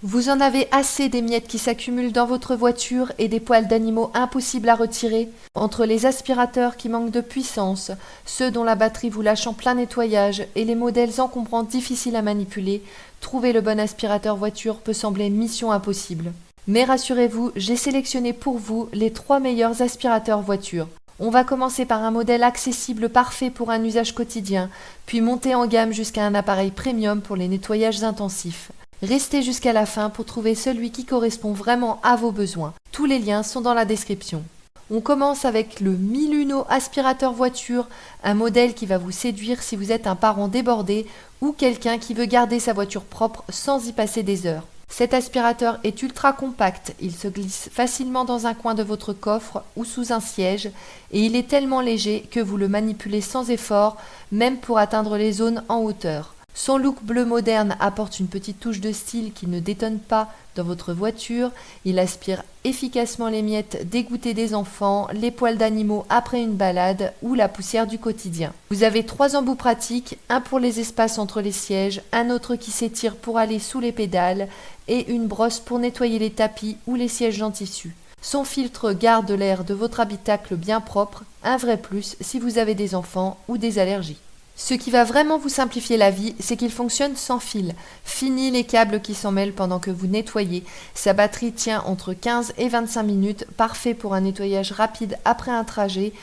Vous en avez assez des miettes qui s'accumulent dans votre voiture et des poils d'animaux impossibles à retirer? Entre les aspirateurs qui manquent de puissance, ceux dont la batterie vous lâche en plein nettoyage et les modèles encombrants difficiles à manipuler, trouver le bon aspirateur voiture peut sembler mission impossible. Mais rassurez-vous, j'ai sélectionné pour vous les 3 meilleurs aspirateurs voiture. On va commencer par un modèle accessible parfait pour un usage quotidien, puis monter en gamme jusqu'à un appareil premium pour les nettoyages intensifs. Restez jusqu'à la fin pour trouver celui qui correspond vraiment à vos besoins. Tous les liens sont dans la description. On commence avec le Miluno aspirateur voiture, un modèle qui va vous séduire si vous êtes un parent débordé ou quelqu'un qui veut garder sa voiture propre sans y passer des heures. Cet aspirateur est ultra compact, il se glisse facilement dans un coin de votre coffre ou sous un siège et il est tellement léger que vous le manipulez sans effort, même pour atteindre les zones en hauteur. Son look bleu moderne apporte une petite touche de style qui ne détonne pas dans votre voiture. Il aspire efficacement les miettes dégoûtées des enfants, les poils d'animaux après une balade ou la poussière du quotidien. Vous avez 3 embouts pratiques, un pour les espaces entre les sièges, un autre qui s'étire pour aller sous les pédales et une brosse pour nettoyer les tapis ou les sièges en tissu. Son filtre garde l'air de votre habitacle bien propre, un vrai plus si vous avez des enfants ou des allergies. Ce qui va vraiment vous simplifier la vie, c'est qu'il fonctionne sans fil. Fini les câbles qui s'en mêlent pendant que vous nettoyez. Sa batterie tient entre 15 et 25 minutes, parfait pour un nettoyage rapide après un trajet,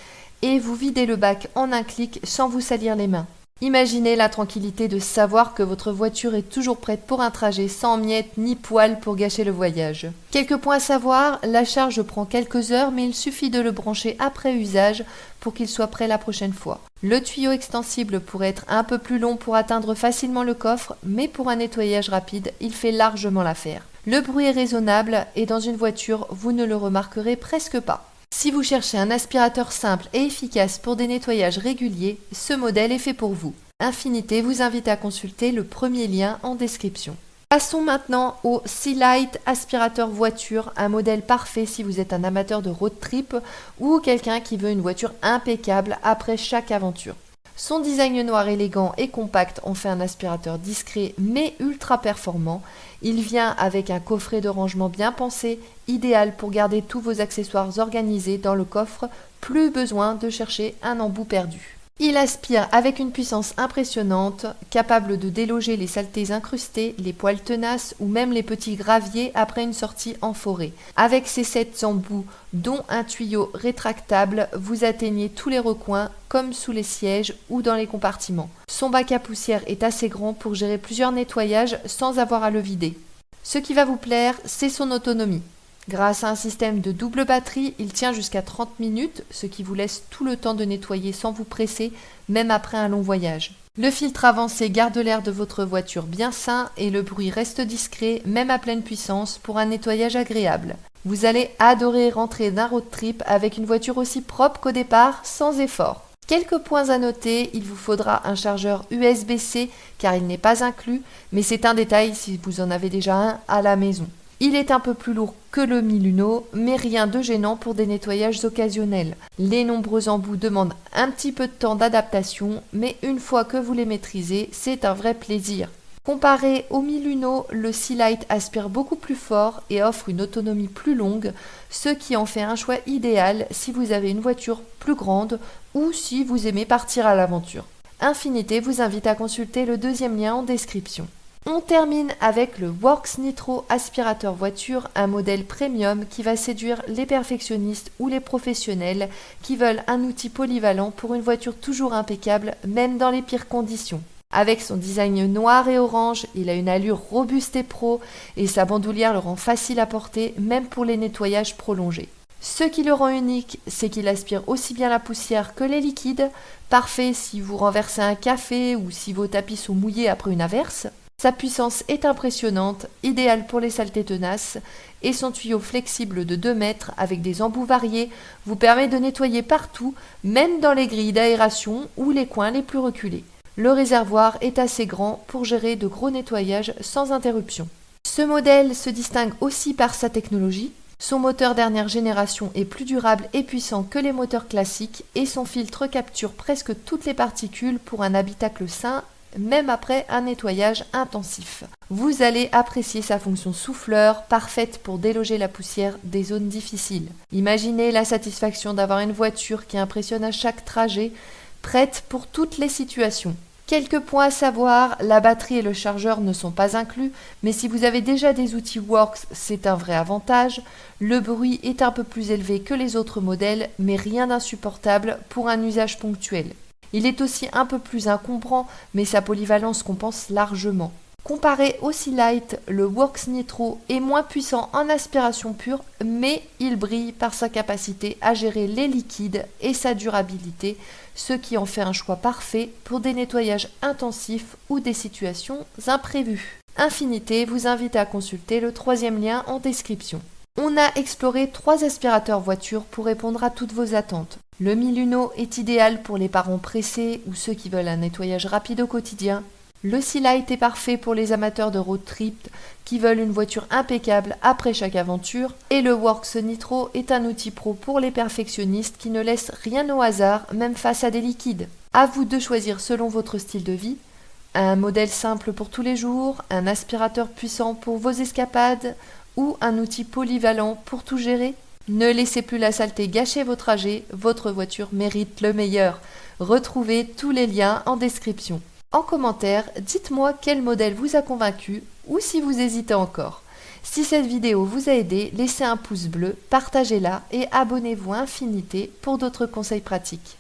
et vous videz le bac en un clic sans vous salir les mains. Imaginez la tranquillité de savoir que votre voiture est toujours prête pour un trajet sans miettes ni poils pour gâcher le voyage. Quelques points à savoir, la charge prend quelques heures mais il suffit de le brancher après usage pour qu'il soit prêt la prochaine fois. Le tuyau extensible pourrait être un peu plus long pour atteindre facilement le coffre, mais pour un nettoyage rapide, il fait largement l'affaire. Le bruit est raisonnable et dans une voiture, vous ne le remarquerez presque pas. Si vous cherchez un aspirateur simple et efficace pour des nettoyages réguliers, ce modèle est fait pour vous. Infinité vous invite à consulter le premier lien en description. Passons maintenant au Sealight aspirateur voiture, un modèle parfait si vous êtes un amateur de road trip ou quelqu'un qui veut une voiture impeccable après chaque aventure. Son design noir élégant et compact en fait un aspirateur discret mais ultra performant. Il vient avec un coffret de rangement bien pensé, idéal pour garder tous vos accessoires organisés dans le coffre, plus besoin de chercher un embout perdu. Il aspire avec une puissance impressionnante, capable de déloger les saletés incrustées, les poils tenaces ou même les petits graviers après une sortie en forêt. Avec ses 7 embouts, dont un tuyau rétractable, vous atteignez tous les recoins, comme sous les sièges ou dans les compartiments. Son bac à poussière est assez grand pour gérer plusieurs nettoyages sans avoir à le vider. Ce qui va vous plaire, c'est son autonomie. Grâce à un système de double batterie, il tient jusqu'à 30 minutes, ce qui vous laisse tout le temps de nettoyer sans vous presser, même après un long voyage. Le filtre avancé garde l'air de votre voiture bien sain et le bruit reste discret, même à pleine puissance, pour un nettoyage agréable. Vous allez adorer rentrer d'un road trip avec une voiture aussi propre qu'au départ, sans effort. Quelques points à noter, il vous faudra un chargeur USB-C car il n'est pas inclus, mais c'est un détail si vous en avez déjà un à la maison. Il est un peu plus lourd que le Miluno, mais rien de gênant pour des nettoyages occasionnels. Les nombreux embouts demandent un petit peu de temps d'adaptation, mais une fois que vous les maîtrisez, c'est un vrai plaisir. Comparé au Miluno, le Sealight aspire beaucoup plus fort et offre une autonomie plus longue, ce qui en fait un choix idéal si vous avez une voiture plus grande ou si vous aimez partir à l'aventure. Infinité vous invite à consulter le deuxième lien en description. On termine avec le Works Nitro aspirateur voiture, un modèle premium qui va séduire les perfectionnistes ou les professionnels qui veulent un outil polyvalent pour une voiture toujours impeccable, même dans les pires conditions. Avec son design noir et orange, il a une allure robuste et pro et sa bandoulière le rend facile à porter, même pour les nettoyages prolongés. Ce qui le rend unique, c'est qu'il aspire aussi bien la poussière que les liquides, parfait si vous renversez un café ou si vos tapis sont mouillés après une averse. Sa puissance est impressionnante, idéale pour les saletés tenaces, et son tuyau flexible de 2 mètres avec des embouts variés vous permet de nettoyer partout, même dans les grilles d'aération ou les coins les plus reculés. Le réservoir est assez grand pour gérer de gros nettoyages sans interruption. Ce modèle se distingue aussi par sa technologie. Son moteur dernière génération est plus durable et puissant que les moteurs classiques et son filtre capture presque toutes les particules pour un habitacle sain même après un nettoyage intensif. Vous allez apprécier sa fonction souffleur, parfaite pour déloger la poussière des zones difficiles. Imaginez la satisfaction d'avoir une voiture qui impressionne à chaque trajet, prête pour toutes les situations. Quelques points à savoir, la batterie et le chargeur ne sont pas inclus, mais si vous avez déjà des outils Works, c'est un vrai avantage. Le bruit est un peu plus élevé que les autres modèles, mais rien d'insupportable pour un usage ponctuel. Il est aussi un peu plus encombrant, mais sa polyvalence compense largement. Comparé au Sealite, le Works Nitro est moins puissant en aspiration pure, mais il brille par sa capacité à gérer les liquides et sa durabilité, ce qui en fait un choix parfait pour des nettoyages intensifs ou des situations imprévues. Infinité vous invite à consulter le 3e lien en description. On a exploré 3 aspirateurs voitures pour répondre à toutes vos attentes. Le Miluno est idéal pour les parents pressés ou ceux qui veulent un nettoyage rapide au quotidien. Le Sealite est parfait pour les amateurs de road trip qui veulent une voiture impeccable après chaque aventure. Et le Works Nitro est un outil pro pour les perfectionnistes qui ne laissent rien au hasard, même face à des liquides. À vous de choisir selon votre style de vie. Un modèle simple pour tous les jours, un aspirateur puissant pour vos escapades ou un outil polyvalent pour tout gérer. Ne laissez plus la saleté gâcher vos trajets, votre voiture mérite le meilleur. Retrouvez tous les liens en description. En commentaire, dites-moi quel modèle vous a convaincu ou si vous hésitez encore. Si cette vidéo vous a aidé, laissez un pouce bleu, partagez-la et abonnez-vous à Infinité pour d'autres conseils pratiques.